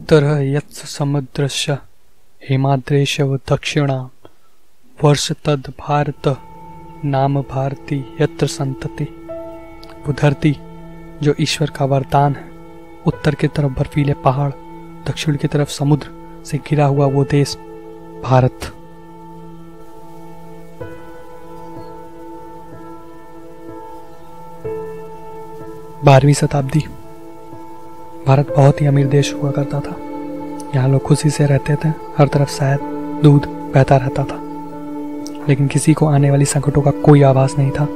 उत्तरः यत्स समुद्रस्य हिमाद्रेशव दक्षिणा वर्ष तद भारत नाम भारती यत्र संतति। वो धरती जो ईश्वर का वरदान है, उत्तर की तरफ बर्फीले पहाड़, दक्षिण की तरफ समुद्र से घिरा हुआ वो देश भारत। बारहवीं शताब्दी। भारत बहुत ही अमीर देश हुआ करता था। यहाँ लोग खुशी से रहते थे, हर तरफ शहद दूध बहता रहता था, लेकिन किसी को आने वाली संकटों का कोई आभास नहीं था।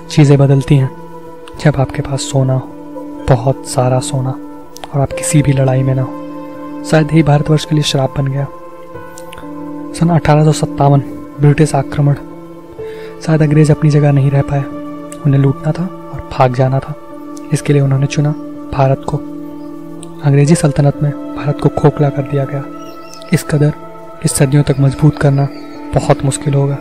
चीजें बदलती हैं जब आपके पास सोना हो, बहुत सारा सोना, और आप किसी भी लड़ाई में ना हो। शायद ही भारतवर्ष के लिए श्राप बन गया। सन 1857 ब्रिटिश आक्रमण। शायद अंग्रेज अपनी जगह नहीं रह पाए, उन्हें लूटना था और भाग जाना था। इसके लिए उन्होंने चुना भारत को। अंग्रेजी सल्तनत में भारत को खोखला कर दिया गया। इस कदर कि सदियों तक मजबूत करना बहुत मुश्किल होगा।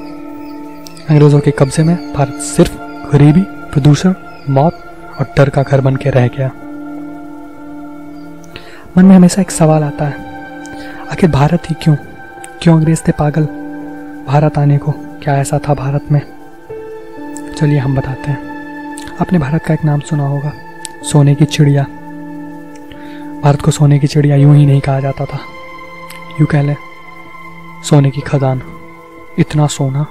अंग्रेजों के कब्जे में भारत सिर्फ गरीबी, प्रदूषण, मौत और डर का घर बन के रह गया। मन में हमेशा एक सवाल आता है, आखिर भारत ही क्यों? क्यों अंग्रेज थे पागल भारत आने को? क्या ऐसा था भारत में? चलिए हम बताते हैं। आपने भारत का एक नाम सुना होगा, सोने की चिड़िया। भारत को सोने की चिड़िया यूं ही नहीं कहा जाता था, यूं कह लें सोने की खदान। इतना सोना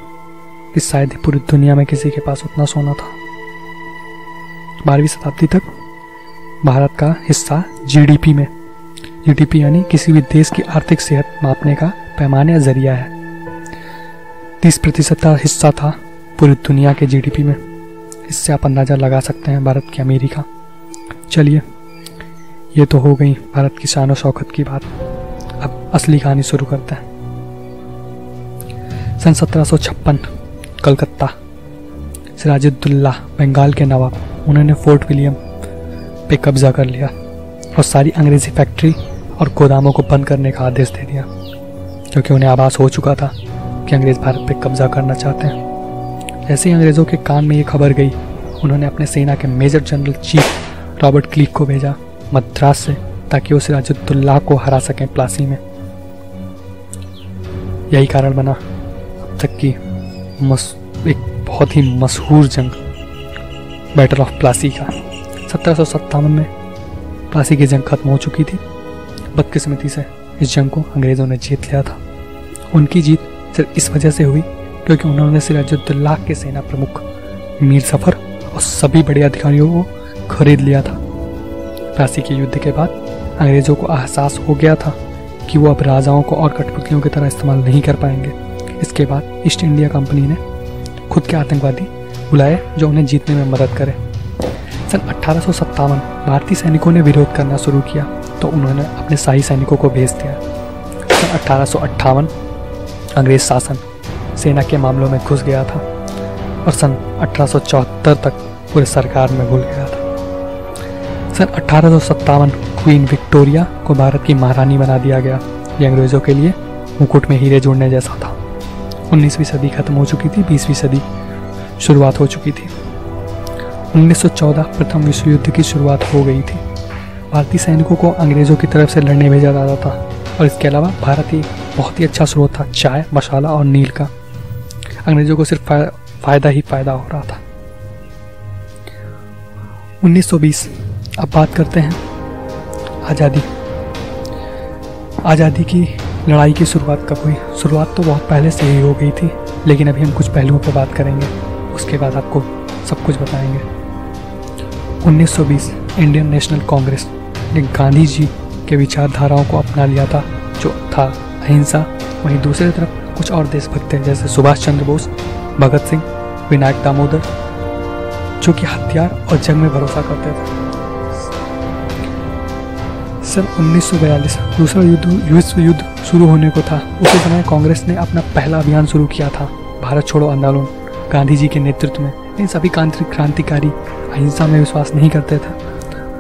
कि शायद ही पूरी दुनिया में किसी के पास उतना सोना था। 12वीं शताब्दी तक भारत का हिस्सा जीडीपी में, जीडीपी यानी किसी भी देश की आर्थिक सेहत मापने का पैमाने या जरिया है, 30% का हिस्सा था पूरी दुनिया के जीडीपी में। इससे आप अंदाजा लगा सकते हैं भारत की अमीरी का। चलिए, ये तो हो गई भारत की शान और शौकत की बात। अब असली कहानी शुरू करते हैं। सन 1756 कलकत्ता, सिराजुद्दौला बंगाल के नवाब, उन्होंने फोर्ट विलियम पे कब्जा कर लिया और सारी अंग्रेजी फैक्ट्री और गोदामों को बंद करने का आदेश दे दिया, क्योंकि उन्हें आभास हो चुका था कि अंग्रेज भारत पे कब्जा करना चाहते हैं। जैसे ही अंग्रेजों के कान में ये खबर गई, उन्होंने अपने सेना के major general chief Robert Clive को भेजा मद्रास से, ताकि वो सिराजुद्दौला को हरा सकें प्लासी में। यही कारण बना अब तक की एक बहुत ही मशहूर जंग, बैटल ऑफ प्लासी का। 1757 में प्लासी की जंग खत्म हो चुकी थी। बदकिस्मती से इस जंग को अंग्रेजों ने जीत लिया था। उनकी जीत सिर्फ इस वजह से हुई क्योंकि उन्होंने सिराजुद्दौला के सेना प्रमुख मीर जफर और सभी बड़े अधिकारियों को खरीद लिया था। प्लासी के युद्ध के बाद अंग्रेजों को एहसास हो गया था कि वो अब राजाओं को और कठपुतलियों की तरह इस्तेमाल नहीं कर पाएंगे। इसके बाद ईस्ट इंडिया कंपनी ने खुद के आतंकवादी बुलाए जो उन्हें जीतने में मदद करे। सन 1857 भारतीय सैनिकों ने विरोध करना शुरू किया तो उन्होंने अपने शाही सैनिकों को भेज दिया। सन 1858 अंग्रेज शासन सेना के मामलों में घुस गया था और सन 1874 तक पूरे सरकार में घुल गया था। सन 1857 क्वीन विक्टोरिया को भारत की महारानी बना दिया गया। ये अंग्रेजों के लिए मुकुट में हीरे जोड़ने जैसा था। 19वीं सदी खत्म हो चुकी थी, 20वीं सदी शुरुआत हो चुकी थी। 1914 प्रथम विश्व युद्ध की शुरुआत हो गई थी। भारतीय सैनिकों को अंग्रेजों की तरफ से लड़ने भेजा जाता था और इसके अलावा भारत ही बहुत ही अच्छा स्रोत था चाय, मसाला और नील का। अंग्रेजों को सिर्फ फायदा ही फायदा हो रहा था। 1920। अब बात करते हैं आज़ादी। आज़ादी की लड़ाई की शुरुआत कब हुई? शुरुआत तो बहुत पहले से ही हो गई थी, लेकिन अभी हम कुछ पहलुओं पर बात करेंगे, उसके बाद आपको सब कुछ बताएंगे। 1920 इंडियन नेशनल कांग्रेस ने गांधी जी के विचारधाराओं को अपना लिया था, जो था अहिंसा। वहीं दूसरी तरफ कुछ और देशभक्त थे जैसे सुभाष चंद्र बोस, भगत सिंह, विनायक दामोदर, जो कि हथियार और जंग में भरोसा करते थे। सन 1942 दूसरा विश्व युद्ध शुरू होने को था। उसी समय कांग्रेस ने अपना पहला अभियान शुरू किया था, भारत छोड़ो आंदोलन, गांधी जी के नेतृत्व में। इन सभी क्रांतिकारी अहिंसा में विश्वास नहीं करते थे।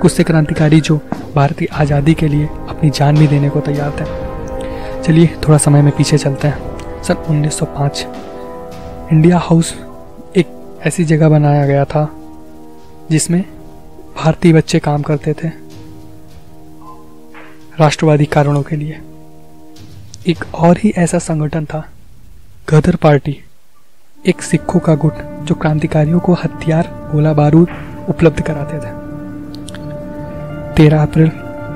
कुछ से क्रांतिकारी जो भारत की आज़ादी के लिए अपनी जान भी देने को तैयार थे। चलिए थोड़ा समय में पीछे चलते हैं। सन 1905 इंडिया हाउस एक ऐसी जगह बनाया गया था जिसमें भारतीय बच्चे काम करते थे। राष्ट्रवादी कारणों के लिए। एक और ही ऐसा संगठन था गदर पार्टी, एक सिखों का गुट जो क्रांतिकारियों को हथियार, गोला बारूद उपलब्ध कराते थे। 13 अप्रैल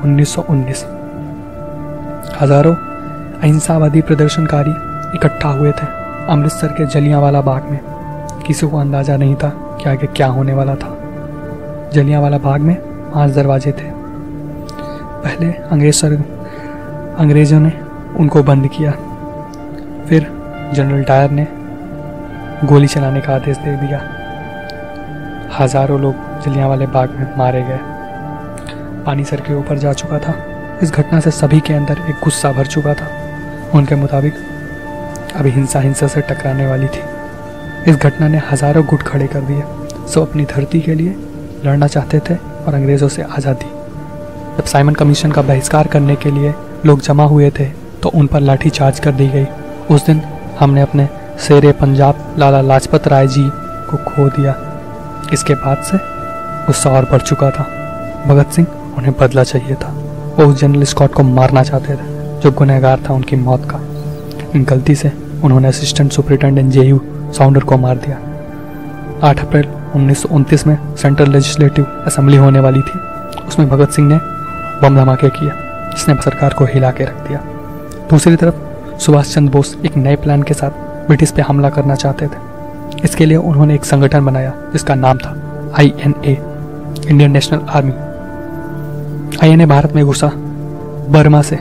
1919 हजारों अहिंसावादी प्रदर्शनकारी इकट्ठा हुए थे अमृतसर के जलियांवाला बाग में। किसी को अंदाजा नहीं था कि आगे क्या होने वाला था। जलियांवाला बाग में 5 दरवाजे थे। पहले अंग्रेजों ने उनको बंद किया, फिर जनरल डायर ने गोली चलाने का आदेश दे दिया। हजारों लोग जलियांवाले बाग में मारे गए। पानी सर के ऊपर जा चुका था। इस घटना से सभी के अंदर एक गुस्सा भर चुका था। उनके मुताबिक अभी हिंसा से टकराने वाली थी। इस घटना ने हजारों गुट खड़े कर दिए। सब अपनी धरती के लिए लड़ना चाहते थे और अंग्रेजों से आज़ादी। जब साइमन कमीशन का बहिष्कार करने के लिए लोग जमा हुए थे तो उन पर लाठीचार्ज कर दी गई। उस दिन हमने अपने शेरे पंजाब लाला लाजपत राय जी को खो दिया। इसके बाद से गुस्सा और बढ़ चुका था। भगत सिंह उन्हें बदला चाहिए था। वो उस जनरल स्कॉट को मारना चाहते थे जो गुनहगार था उनकी मौत का। इन गलती से उन्होंने असिस्टेंट सुपरिटेंडेंट जेयू साउंडर को मार दिया। 8 अप्रैल 1929 में सेंट्रल लेजिस्लेटिव असेंबली होने वाली थी। उसमें भगत सिंह ने बम धमाके किया जिसने सरकार को हिला के रख दिया। दूसरी तरफ सुभाष चंद्र बोस एक नए प्लान के साथ ब्रिटिश पे हमला करना चाहते थे। इसके लिए उन्होंने एक संगठन बनाया जिसका नाम था INA, Indian national army. INA Bharat में घुसा बर्मा से।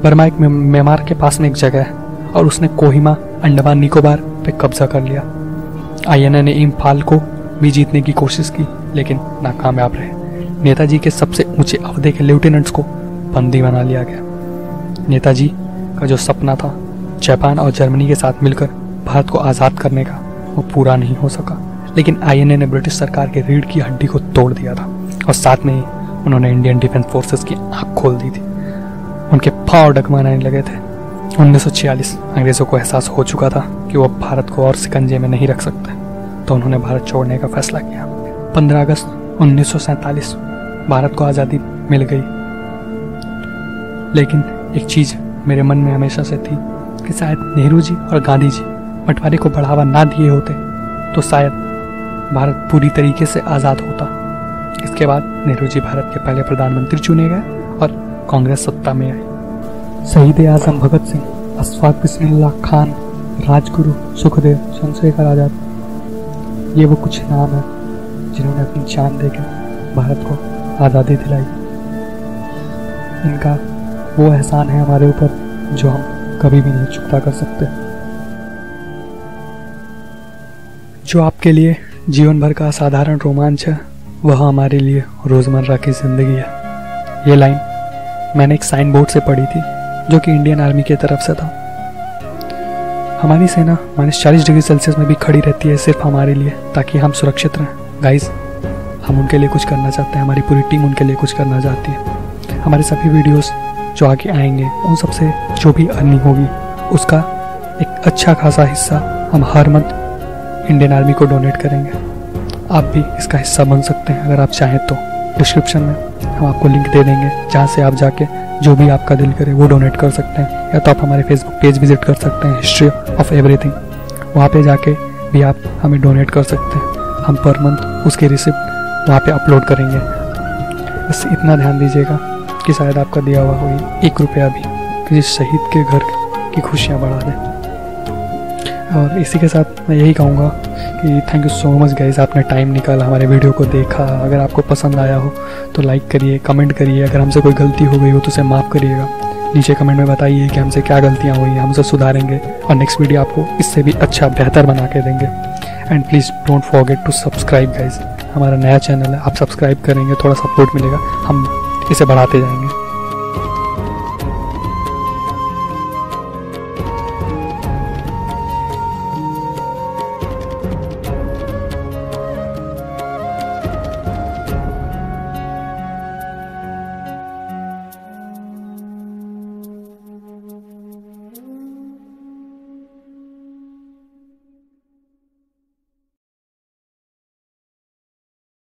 बर्मा एक म्यांमार के पास में एक जगह है और उसने कोहिमा, अंडमान निकोबार पे कब्जा कर लिया। INA ने इम्फाल को भी जीतने की कोशिश की लेकिन नाकामयाब रहे। नेताजी के सबसे ऊंचे अहदे के लेफ्टिनेंट्स को बंदी बना लिया गया। नेताजी का जो सपना था जापान और जर्मनी के साथ मिलकर भारत को आज़ाद करने का, वो पूरा नहीं हो सका। लेकिन INA ने ब्रिटिश सरकार के रीढ़ की हड्डी को तोड़ दिया था और साथ में ही उन्होंने इंडियन डिफेंस फोर्सेस की आंख खोल दी थी। उनके पांव डगमगाने लगे थे। 1946 अंग्रेजों को एहसास हो चुका था कि वो भारत को और शिकंजे में नहीं रख सकते, तो उन्होंने भारत छोड़ने का फैसला किया। 15 अगस्त 1947 भारत को आज़ादी मिल गई। लेकिन एक चीज़ मेरे मन में हमेशा से थी कि शायद नेहरू जी और गांधी जी बंटवारे को बढ़ावा ना दिए होते तो शायद भारत पूरी तरीके से आज़ाद होता। इसके बाद नेहरू जी भारत के पहले प्रधानमंत्री चुने गए और कांग्रेस सत्ता में आई। शहीद आजम भगत सिंह, अशफाक बिस्मिल्लाह खान, राजगुरु, सुखदेव, चंद्रशेखर आजाद, ये वो कुछ नाम हैं जिन्होंने अपनी जान देकर भारत को आज़ादी दिलाई। इनका वो एहसान है हमारे ऊपर जो हम कभी भी नहीं चुकता कर सकते। जो आपके लिए जीवन भर का असाधारण रोमांच है वह हमारे लिए रोज़मर्रा की ज़िंदगी है। ये लाइन मैंने एक साइन बोर्ड से पढ़ी थी जो कि इंडियन आर्मी की तरफ से था। हमारी सेना -40 डिग्री सेल्सियस में भी खड़ी रहती है सिर्फ हमारे लिए, ताकि हम सुरक्षित रहें। गाइस, हम उनके लिए कुछ करना चाहते हैं, हमारी पूरी टीम उनके लिए कुछ करना चाहती है। हमारे सभी वीडियोस जो आगे आएंगे उन सबसे जो भी अर्निंग होगी उसका एक अच्छा खासा हिस्सा हम हर मंथ इंडियन आर्मी को डोनेट करेंगे। आप भी इसका हिस्सा बन सकते हैं अगर आप चाहें तो। डिस्क्रिप्शन में हम आपको लिंक दे देंगे जहाँ से आप जाके जो भी आपका दिल करे वो डोनेट कर सकते हैं, या तो आप हमारे फेसबुक पेज विजिट कर सकते हैं, हिस्ट्री ऑफ एवरीथिंग। वहाँ पे जाके भी आप हमें डोनेट कर सकते हैं। हम पर मंथ उसकी रिसिप्ट वहाँ पे अपलोड करेंगे। बस इतना ध्यान दीजिएगा कि शायद आपका दिया हुआ कोई 1 रुपया भी किसी शहीद के घर की खुशियाँ बढ़ा दे। और इसी के साथ मैं यही कहूँगा कि thank you so much guys, आपने टाइम निकाला हमारे वीडियो को देखा। अगर आपको पसंद आया हो तो लाइक करिए, कमेंट करिए। अगर हमसे कोई गलती हो गई हो तो उसे माफ़ करिएगा। नीचे कमेंट में बताइए कि हमसे क्या गलतियाँ हुई हैं, हम उसे सुधारेंगे और नेक्स्ट वीडियो आपको इससे भी अच्छा बेहतर बना के देंगे। And please don't forget to subscribe guys. हमारा नया चैनल है, आप सब्सक्राइब करेंगे थोड़ा सपोर्ट मिलेगा, हम इसे बढ़ाते जाएंगे।